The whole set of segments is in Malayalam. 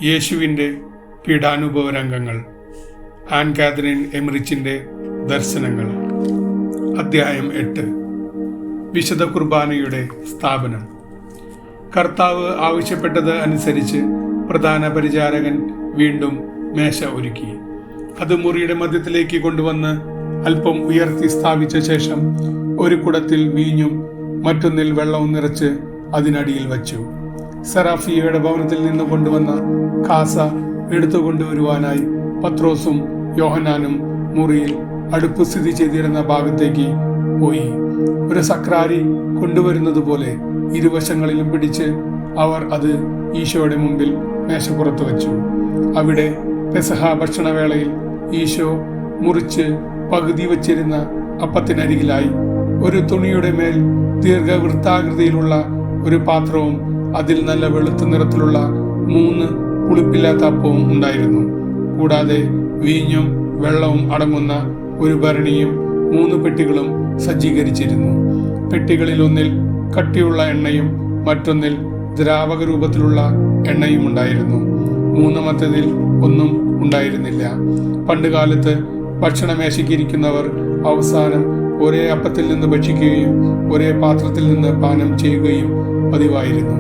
യേശുവിൻ്റെ പീഡാനുഭവരംഗങ്ങൾ. ആൻ കാതറിൻ എമറിച്ചിൻ്റെ ദർശനങ്ങൾ. അധ്യായം 8. വിശുദ്ധ കുർബാനയുടെ സ്ഥാപനം. കർത്താവ് ആവശ്യപ്പെട്ടത് അനുസരിച്ച് പ്രധാന പരിചാരകൻ വീണ്ടും മേശ ഒരുക്കി. അത് മുറിയുടെ മധ്യത്തിലേക്ക് കൊണ്ടുവന്ന് അല്പം ഉയർത്തി സ്ഥാപിച്ച ശേഷം ഒരു കുടത്തിൽ വീഞ്ഞും മറ്റൊന്നിൽ വെള്ളവും നിറച്ച് അതിനടിയിൽ വച്ചു. സെറാഫിയയുടെ ഭവനത്തിൽ നിന്ന് കൊണ്ടുവന്ന കാസ എടുത്തുകൊണ്ടുവരുവാനായി പത്രോസും യോഹന്നാനും മുറിയിൽ അടുപ്പ് സ്ഥിതി ചെയ്തിരുന്ന ഭാഗത്തേക്ക് പോയി. ഒരു സക്രാരി കൊണ്ടുവരുന്നത് പോലെ ഇരുവശങ്ങളിലും പിടിച്ച് അവർ അത് ഈശോയുടെ മുമ്പിൽ മേശപ്പുറത്ത് വച്ചു. അവിടെ പെസഹ ഭക്ഷണവേളയിൽ ഈശോ മുറിച്ച് പകുതി വച്ചിരുന്ന അപ്പത്തിനരികിലായി ഒരു തുണിയുടെ മേൽ ദീർഘവൃത്താകൃതിയിലുള്ള ഒരു പാത്രവും അതിൽ നല്ല വെളുത്ത നിറത്തിലുള്ള 3 പുളിപ്പില്ലാത്ത അപ്പവും ഉണ്ടായിരുന്നു. കൂടാതെ വീഞ്ഞും വെള്ളവും അടങ്ങുന്ന ഒരു ഭരണിയും 3 പെട്ടികളും സജ്ജീകരിച്ചിരുന്നു. പെട്ടികളിൽ ഒന്നിൽ കട്ടിയുള്ള എണ്ണയും മറ്റൊന്നിൽ ദ്രാവക രൂപത്തിലുള്ള എണ്ണയും ഉണ്ടായിരുന്നു. മൂന്നാമത്തേതിൽ ഒന്നും ഉണ്ടായിരുന്നില്ല. പണ്ടുകാലത്ത് ഭക്ഷണമേശയ്ക്കിരിക്കുന്നവർ അവസാനം ഒരേ അപ്പത്തിൽ നിന്ന് ഭക്ഷിക്കുകയും ഒരേ പാത്രത്തിൽ നിന്ന് പാനം ചെയ്യുകയും പതിവായിരുന്നു.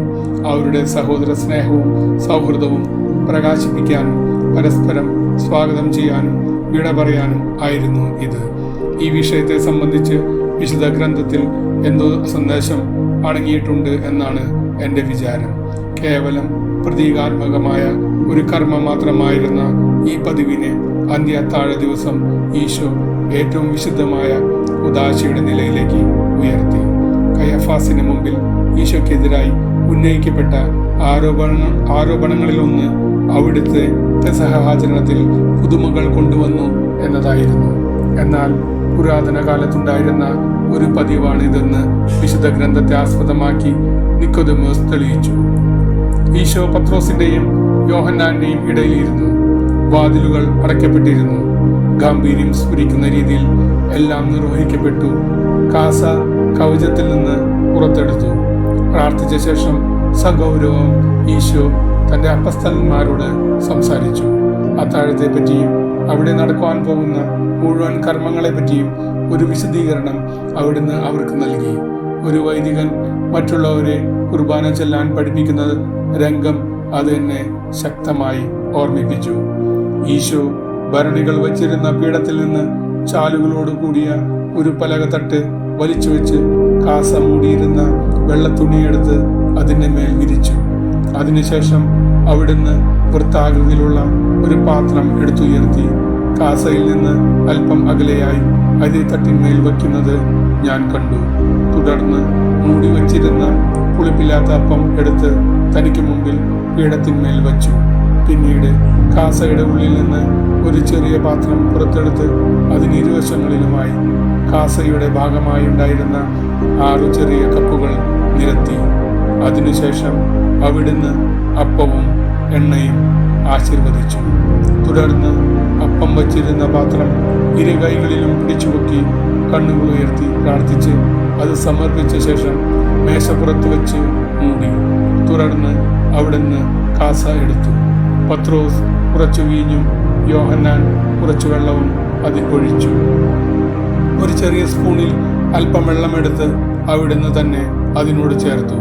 അവരുടെ സഹോദര സ്നേഹവും സൗഹൃദവും പ്രകാശിപ്പിക്കാനും പരസ്പരം സ്വാഗതം ചെയ്യാനും വിട പറയാനും ആയിരുന്നു ഇത്. ഈ വിഷയത്തെ സംബന്ധിച്ച് വിശുദ്ധ ഗ്രന്ഥത്തിൽ എന്തോ സന്ദേശം അടങ്ങിയിട്ടുണ്ട് എന്നാണ് എൻ്റെ വിചാരം. കേവലം പ്രതീകാത്മകമായ ഒരു കർമ്മം മാത്രമായിരുന്ന ഈ പതിവിനെ അന്ത്യത്താഴ ദിവസം ഈശോ ഏറ്റവും വിശുദ്ധമായ ഉദാശയുടെ നിലയിലേക്ക് ഉയർത്തി. കയഫാസിന് മുമ്പിൽ ഈശോക്കെതിരായി ഉന്നയിക്കപ്പെട്ട ആരോപണങ്ങളിലൊന്ന് അവിടുത്തെ പെസഹാചരണത്തിൽ പുതുമകൾ കൊണ്ടുവന്നു എന്നതായിരുന്നു. എന്നാൽ പുരാതന കാലത്തുണ്ടായിരുന്ന ഒരു പതിവാണിതെന്ന് വിശുദ്ധ ഗ്രന്ഥത്തെ ആസ്പദമാക്കി നിക്കോദെമോസ് തെളിയിച്ചു. ഈശോ പത്രോസിന്റെയും യോഹന്നാന്റെയും ഇടയിലിരുന്നു. വാതിലുകൾ അടയ്ക്കപ്പെട്ടിരുന്നു. ഗാംഭീര്യം സ്ഫുരിക്കുന്ന രീതിയിൽ എല്ലാം നിർവഹിക്കപ്പെട്ടു. കാസ കവചത്തിൽ നിന്ന് പുറത്തെടുത്തു. പ്രാർത്ഥിച്ച ശേഷം സഗൗരവം ഈശോ തന്റെ അപ്പസ്തലന്മാരോട് സംസാരിച്ചു. അത്താഴത്തെ പറ്റിയും അവിടെ നടക്കുവാൻ പോകുന്ന മുഴുവൻ കർമ്മങ്ങളെ പറ്റിയും ഒരു വിശദീകരണം അവിടുന്ന് അവർക്ക് നൽകി. ഒരു വൈദികൻ മറ്റുള്ളവരെ കുർബാന ചെല്ലാൻ പഠിപ്പിക്കുന്ന രംഗം അത് എന്നെ ശക്തമായി ഓർമ്മിപ്പിച്ചു. ഈശോ ഭരണികൾ വച്ചിരുന്ന പീഠത്തിൽ നിന്ന് ചാലുകളോട് കൂടിയ ഒരു പലകത്തട്ട് വലിച്ചു വെച്ച് കാസ മൂടിയിരുന്ന വെള്ളത്തുണിയെടുത്ത് അതിൻ്റെ മേൽ വിരിച്ചു. അതിനുശേഷം അവിടുന്ന് വൃത്താകൃതിയിലുള്ള ഒരു പാത്രം എടുത്തുയർത്തി കാസയിൽ നിന്ന് അല്പം അകലെയായി അരിത്തട്ടിന്മേൽ വയ്ക്കുന്നത് ഞാൻ കണ്ടു. തുടർന്ന് മൂടി വച്ചിരുന്ന പുളിപ്പില്ലാത്ത അപ്പം എടുത്ത് തനിക്ക് മുമ്പിൽ പീഠത്തിന്മേൽ വച്ചു. പിന്നീട് കാസയുടെ ഉള്ളിൽ നിന്ന് ഒരു ചെറിയ പാത്രം പുറത്തെടുത്ത് അതിന് ഇരുവശങ്ങളിലുമായി കാസയുടെ ഭാഗമായി ഉണ്ടായിരുന്ന 6 ചെറിയ കപ്പുകൾ നിരത്തി. അതിനുശേഷം അവിടുന്ന് അപ്പവും എണ്ണയും ആശീർവദിച്ചു. തുടർന്ന് അപ്പം വച്ചിരുന്ന പാത്രം ഇരു കൈകളിലും പിടിച്ചുപൊക്കി കണ്ണുകൾ ഉയർത്തി പ്രാർത്ഥിച്ച് അത് സമർപ്പിച്ച ശേഷം മേശപ്പുറത്ത് വെച്ച് മൂടി. തുടർന്ന് അവിടുന്ന് കാസ എടുത്തു. പത്രോസ് കുറച്ചു വീഞ്ഞും യോഹന്നാൻ കുറച്ചു വെള്ളവും അതിൽ ഒഴിച്ചു. ഒരു ചെറിയ സ്പൂണിൽ അല്പം വെള്ളമെടുത്ത് അവിടുന്ന് തന്നെ അതിനോട് ചേർത്തു.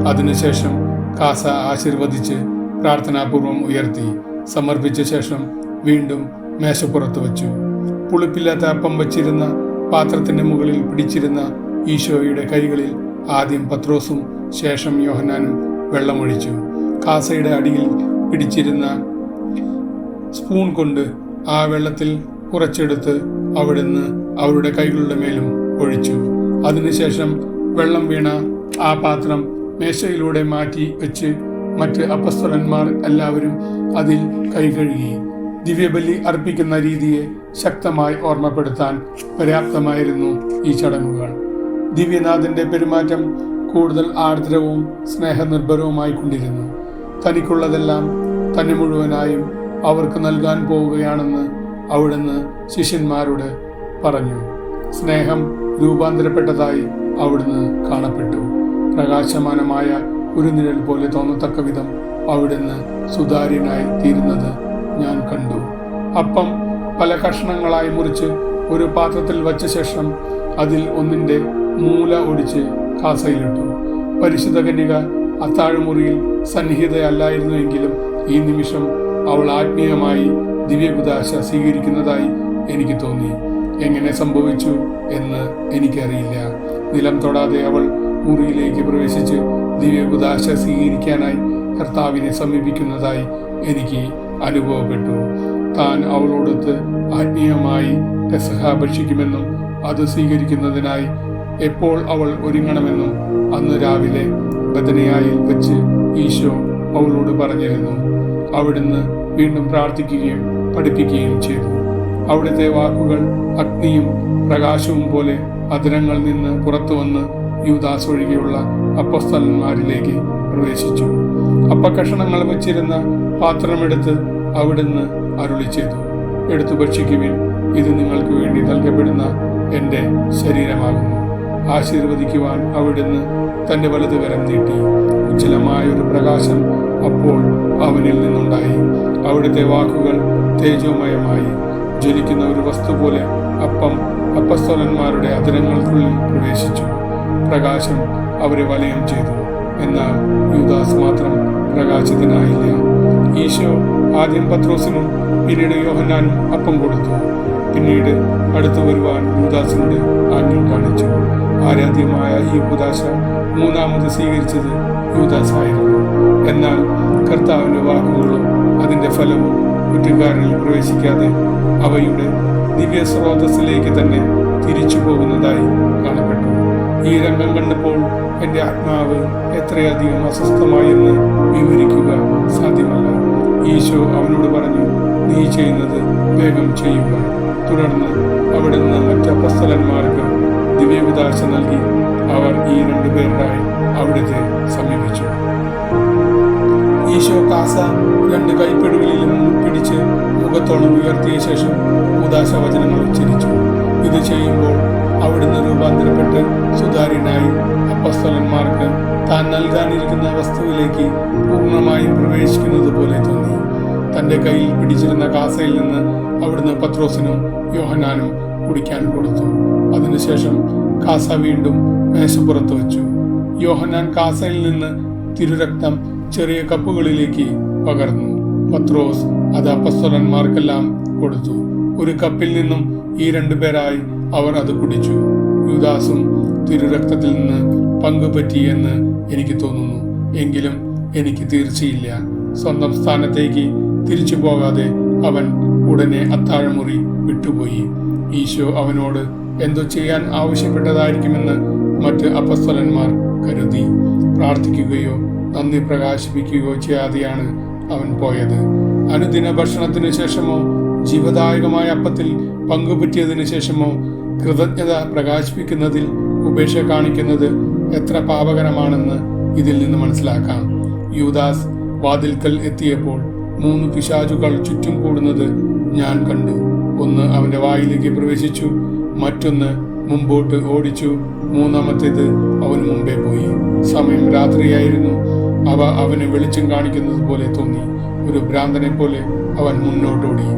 അതിനുശേഷം കാസ ആശീർവദിച്ച് പ്രാർത്ഥനാപൂർവം ഉയർത്തി സമർപ്പിച്ച ശേഷം വീണ്ടും മേശപ്പുറത്ത് വച്ചു. പുളിപ്പില്ലാത്ത അപ്പം വച്ചിരുന്ന പാത്രത്തിന്റെ മുകളിൽ പിടിച്ചിരുന്ന ഈശോയുടെ കൈകളിൽ ആദ്യം പത്രോസും ശേഷം യോഹന്നാനും വെള്ളമൊഴിച്ചു. കാസയുടെ അടിയിൽ പിടിച്ചിരുന്ന സ്പൂൺ കൊണ്ട് ആ വെള്ളത്തിൽ കുറച്ചെടുത്ത് അവിടുന്ന് അവരുടെ കൈകളുടെ മേലും ഒഴിച്ചു. അതിനുശേഷം വെള്ളം വീണ ആ പാത്രം മേശയിലൂടെ മാറ്റി വെച്ച് മറ്റ് അപ്പസ്തലന്മാർ എല്ലാവരും അതിൽ കൈ കഴുകി. ദിവ്യബലി അർപ്പിക്കുന്ന രീതിയെ ശക്തമായി ഓർമ്മപ്പെടുത്താൻ പര്യാപ്തമായിരുന്നു ഈ ചടങ്ങുകൾ. ദിവ്യനാഥന്റെ പെരുമാറ്റം കൂടുതൽ ആർദ്രവും സ്നേഹനിർഭരവുമായി കൊണ്ടിരുന്നു. തനിക്കുള്ളതെല്ലാം തന്നെ മുഴുവനായും അവർക്ക് നൽകാൻ പോവുകയാണെന്ന് അവിടുന്ന് ശിഷ്യന്മാരോട് പറഞ്ഞു. സ്നേഹം രൂപാന്തരപ്പെട്ടതായി അവിടുന്ന് കാണപ്പെട്ടു. പ്രകാശമാനമായ ഒരു നിഴൽ പോലെ തോന്നത്തക്ക വിധം അവിടുന്ന് സുതാര്യനായി തീരുന്നത് ഞാൻ കണ്ടു. അപ്പം പല കഷ്ണങ്ങളായി മുറിച്ച് ഒരു പാത്രത്തിൽ വച്ച ശേഷം അതിൽ ഒന്നിന്റെ മൂല ഒടിച്ച് കാസയിലിട്ടു. പരിശുദ്ധ കന്യക അത്താഴമുറിയിൽ സന്നിഹിതയല്ലായിരുന്നുവെങ്കിലും ഈ നിമിഷം അവൾ ആത്മീയമായി ദിവ്യകുദാശ സ്വീകരിക്കുന്നതായി എനിക്ക് തോന്നി. എങ്ങനെ സംഭവിച്ചു എന്ന് എനിക്കറിയില്ല. നിലം തൊടാതെ അവൾ മുറിയിലേക്ക് പ്രവേശിച്ച് ദിവ്യകുദാശ സ്വീകരിക്കാനായി കർത്താവിനെ സമീപിക്കുന്നതായി എനിക്ക് അനുഭവപ്പെട്ടു. താൻ അവളോടൊത്ത് ആത്മീയമായി പെസഹ ഭക്ഷിക്കുമെന്നും അത് സ്വീകരിക്കുന്നതിനായി എപ്പോൾ അവൾ ഒരുങ്ങണമെന്നും അന്ന് രാവിലെ ബഥനിയായിൽ വെച്ച് ഈശോ അവളോട് പറഞ്ഞിരുന്നു. അവിടുന്ന് വീണ്ടും പ്രാർത്ഥിക്കുകയും പഠിപ്പിക്കുകയും ചെയ്തു. അവിടുത്തെ വാക്കുകൾ അഗ്നിയും പ്രകാശവും പോലെ അധരങ്ങളിൽ നിന്ന് പുറത്തു വന്ന് യൂദാസ് ഒഴികെയുള്ള അപ്പോസ്തലന്മാരിലേക്ക് പ്രവേശിച്ചു. അപ്പക്കഷണങ്ങൾ വച്ചിരുന്ന പാത്രമെടുത്ത് അവിടുന്ന് അരുളി ചെയ്തു, എടുത്തു ഭക്ഷിക്കുവിൻ, ഇത് നിങ്ങൾക്ക് വേണ്ടി നൽകപ്പെടുന്ന എൻ്റെ ശരീരമാകുന്നു. ആശീർവദിക്കുവാൻ അവിടുന്ന് തൻ്റെ വലതുകരം നീട്ടി. ഉജ്ജ്വലമായൊരു പ്രകാശം അപ്പോൾ അവനിൽ നിന്നുണ്ടായി. അവിടുത്തെ വാക്കുകൾ തേജോമയമായി. ജ്വലിക്കുന്ന ഒരു വസ്തു പോലെ അപ്പം അപ്പസ്തലന്മാരുടെ അധരങ്ങൾക്കുള്ളിൽ പ്രവേശിച്ചു. പ്രകാശം അവരെ വലയം ചെയ്തു. എന്നാൽ യൂദാസ് മാത്രം പ്രകാശിതനായില്ല. ഈശോ ആദ്യം പത്രോസിനും പിന്നീട് യോഹന്നാനും അപ്പം കൊടുത്തു. പിന്നീട് അടുത്തു വരുവാൻ യൂദാസിനോട് ആജ്ഞ കാണിച്ചു. ആരാധ്യമായ ഈ കുദാശ മൂന്നാമത് സ്വീകരിച്ചത് യൂദാസായിരുന്നു. എന്നാൽ കർത്താവിന്റെ വാക്കുകളും അതിന്റെ ഫലവും കുറ്റക്കാരനിൽ പ്രവേശിക്കാതെ അവയുടെ ദിവ്യ സ്രോതസ്സിലേക്ക് തന്നെ തിരിച്ചു പോകുന്നതായി കാണപ്പെട്ടു. ഈ രംഗം കണ്ടപ്പോൾ എൻ്റെ ആത്മാവ് എത്രയധികം അസ്വസ്ഥമായെന്ന് വിവരിക്കുക സാധ്യമല്ല. ഈശോ അവനോട് പറഞ്ഞു, നീ ചെയ്യുന്നത് വേഗം ചെയ്യുക. തുടർന്ന് അവിടുന്ന് മറ്റ് അപ്പസ്തലന്മാർക്ക് ദിവ്യകുദാശ നൽകി. അവർ ഈ രണ്ടുപേരായി അവിടുത്തെ സമീപിച്ചു. ഈശോ കാസ രണ്ട് കൈപ്പിടികളിലും പിടിച്ച് മുഖത്തോളം ഉയർത്തിയ ശേഷം കുദാശ വചനങ്ങൾ ഉച്ചരിച്ചു. ഇത് ചെയ്യുമ്പോൾ അവിടുന്ന് രൂപാന്തരപ്പെട്ട് സുതാര്യനായി അപ്പസ്തലന്മാർക്ക് താൻ നൽകാനിരിക്കുന്ന വസ്തുവിലേക്ക് പൂർണ്ണമായും പ്രവേശിക്കുന്നത് പോലെ തോന്നി. തന്റെ കയ്യിൽ പിടിച്ചിരുന്ന കാസയിൽ നിന്ന് അവിടുന്ന് പത്രോസിനും യോഹന്നാനും കുടിക്കാൻ കൊടുത്തു. അതിനുശേഷം കാസ വീണ്ടും മേശപ്പുറത്ത് വെച്ചു. യോഹന്നാൻ കാസയിൽ നിന്ന് തിരുരക്തം ചെറിയ കപ്പുകളിലേക്ക് പകർന്നു. പത്രോസ് അത് അപ്പസ്തലന്മാർക്കെല്ലാം കൊടുത്തു. ഒരു കപ്പിൽ നിന്നും ഈ രണ്ടുപേരായി അവർ അത് കുടിച്ചു. യൂദാസും തിരുരക്തത്തിൽ നിന്ന് പങ്കുപറ്റിയെന്ന് എനിക്ക് തോന്നുന്നു. എങ്കിലും എനിക്ക് തീർച്ചയില്ല. സ്വന്തം സ്ഥാനത്തേക്ക് തിരിച്ചു പോകാതെ അവൻ ഉടനെ അത്താഴമുറി വിട്ടുപോയി. ഈശോ അവനോട് എന്തോ ചെയ്യാൻ ആവശ്യപ്പെട്ടതായിരിക്കുമെന്ന് മറ്റ് അപ്പസ്തലന്മാർ കരുതി. പ്രാർത്ഥിക്കുകയോ നന്ദി പ്രകാശിപ്പിക്കുകയോ ചെയ്യാതെയാണ് അവൻ പോയത്. അനുദിന ഭക്ഷണത്തിനു ശേഷമോ ജീവദായകമായ അപ്പത്തിൽ പങ്കുപറ്റിയതിനു ശേഷമോ കൃതജ്ഞത പ്രകാശിപ്പിക്കുന്നതിൽ ഉപേക്ഷ കാണിക്കുന്നത് എത്ര പാപകരമാണെന്ന് ഇതിൽ നിന്ന് മനസ്സിലാക്കാം. യൂദാസ് വാതിൽക്കൽ എത്തിയപ്പോൾ 3 പിശാചുകൾ ചുറ്റും കൂടുന്നത് ഞാൻ കണ്ടു. ഒന്ന് അവന്റെ വായിലേക്ക് പ്രവേശിച്ചു, മറ്റൊന്ന് മുമ്പോട്ട് ഓടിച്ചു, മൂന്നാമത്തേത് അവന് മുമ്പേ പോയി. സമയം രാത്രിയായിരുന്നു. അവ അവന് വെളിച്ചം കാണിക്കുന്നത് പോലെ തോന്നി. ഒരു ഭ്രാന്തനെ പോലെ അവൻ മുന്നോട്ടോടി.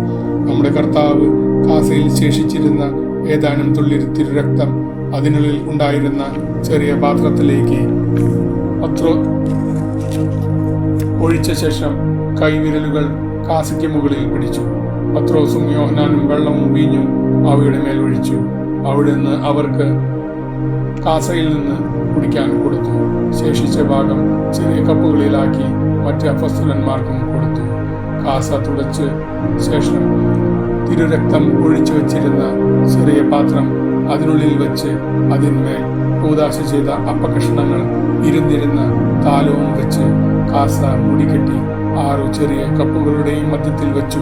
നമ്മുടെ കർത്താവ് കാസയിൽ ശേഷിച്ചിരുന്ന ഏതാനും തുള്ളി തിരുരക്തം അതിനുള്ളിൽ ഉണ്ടായിരുന്ന ചെറിയ പാത്രത്തിലേക്ക് ഒഴിച്ച ശേഷം കൈവിരലുകൾ കാസയ്ക്ക് മുകളിൽ പിടിച്ചു. പത്രോസും യോഹന്നാനും വെള്ളവും വീഞ്ഞും അവയുടെ മേൽ ഒഴിച്ചു. അവിടുന്ന് അവർക്ക് കാസയിൽ നിന്ന് കുടിക്കാൻ കൊടുത്തു. ശേഷിച്ച ഭാഗം ചെറിയ കപ്പുകളിലാക്കി മറ്റ് അപ്പസ്തലന്മാർക്കും കൊടുത്തു. കാസ തുടച്ച് ശേഷം തിരുരക്തം ഒഴിച്ചു വെച്ചിരുന്ന ചെറിയ പാത്രം അതിനുള്ളിൽ വെച്ച് അതിന്മേൽ കൂദാശ ചെയ്ത അപ്പകഷ്ണങ്ങൾ ഇരുന്നിരുന്ന താലവും വെച്ച് കാസ മൂടിക്കെട്ടി 6 ചെറിയ കപ്പുകളുടെയും മധ്യത്തിൽ വെച്ചു.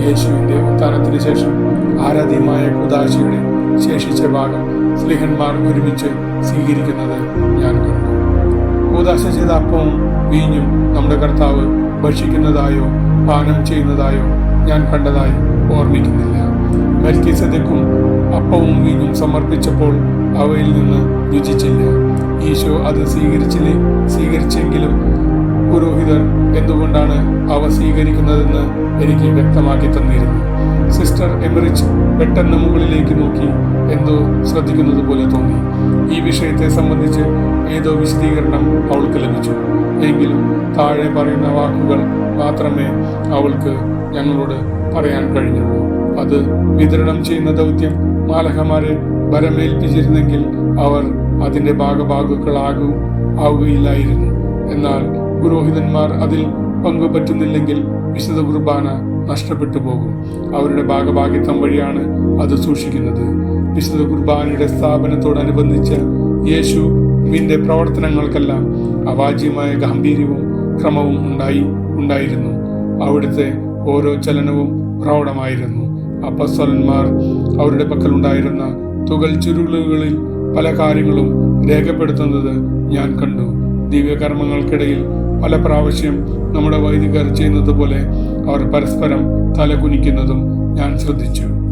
യേശുവിന്റെ ഉത്ഥാനത്തിന് ശേഷം ആരാധ്യമായ കൂദാശയുടെ ശേഷിച്ച ഭാഗം സ്ലിഹന്മാർ ഒരുമിച്ച് സ്വീകരിക്കുന്നത് ഞാൻ കണ്ടു. കൂദാശ ചെയ്ത അപ്പവും വീഞ്ഞും നമ്മുടെ കർത്താവ് ഭക്ഷിക്കുന്നതായോ പാനം ചെയ്യുന്നതായോ ഞാൻ കണ്ടതായി ഓർമ്മിക്കുന്നില്ല. മെൽക്കിസെദെക്കും അപ്പവും വീഞ്ഞും സമർപ്പിച്ചപ്പോൾ അവയിൽ നിന്ന് രുചിച്ചില്ല. ഈശോ അത് സ്വീകരിച്ചെങ്കിലും പുരോഹിതർ എന്തുകൊണ്ടാണ് അവ സ്വീകരിക്കുന്നതെന്ന് എനിക്ക് വ്യക്തമാക്കി തന്നിരുന്നു. സിസ്റ്റർ എമറിച്ച് പെട്ടെന്ന് മുകളിലേക്ക് നോക്കി എന്തോ ശ്രദ്ധിക്കുന്നത് പോലെ തോന്നി. ഈ വിഷയത്തെ സംബന്ധിച്ച് ഏതോ വിശദീകരണം അവൾക്ക് ലഭിച്ചു. എങ്കിലും താഴെ പറയുന്ന വാക്കുകൾ മാത്രമേ അവൾക്ക് ഞങ്ങളോട് പറയാൻ കഴിഞ്ഞുള്ളൂ. അത് വിതരണം ചെയ്യുന്ന ദൗത്യം മാലഹമാരെ ഭരമേൽപ്പിച്ചിരുന്നെങ്കിൽ അവർ അതിന്റെ ഭാഗഭാഗുക്കളാകുകയില്ലായിരുന്നു. എന്നാൽ പുരോഹിതന്മാർ അതിൽ പങ്കുപറ്റുന്നില്ലെങ്കിൽ വിശുദ്ധ കുർബാന നഷ്ടപ്പെട്ടു പോകും. അവരുടെ ഭാഗഭാഗിത്വം വഴിയാണ് അത് സൂക്ഷിക്കുന്നത്. വിശുദ്ധ കുർബാനയുടെ സ്ഥാപനത്തോടനുബന്ധിച്ച് യേശുവിന്റെ പ്രവർത്തനങ്ങൾക്കെല്ലാം അവാച്യമായ ഗാംഭീര്യവും ക്രമവും ഉണ്ടായിരുന്നു. അവിടുത്തെ ഓരോ ചലനവും പ്രൗഢമായിരുന്നു. അപ്പസ്തലന്മാർ അവരുടെ പക്കലുണ്ടായിരുന്ന തുകൽ ചുരുളുകളിൽ പല കാര്യങ്ങളും രേഖപ്പെടുത്തുന്നത് ഞാൻ കണ്ടു. ദിവ്യകർമ്മങ്ങൾക്കിടയിൽ പല പ്രാവശ്യം നമ്മുടെ വൈദികർ ചെയ്യുന്നത് പോലെ അവർ പരസ്പരം തലകുനിക്കുന്നതും ഞാൻ ശ്രദ്ധിച്ചു.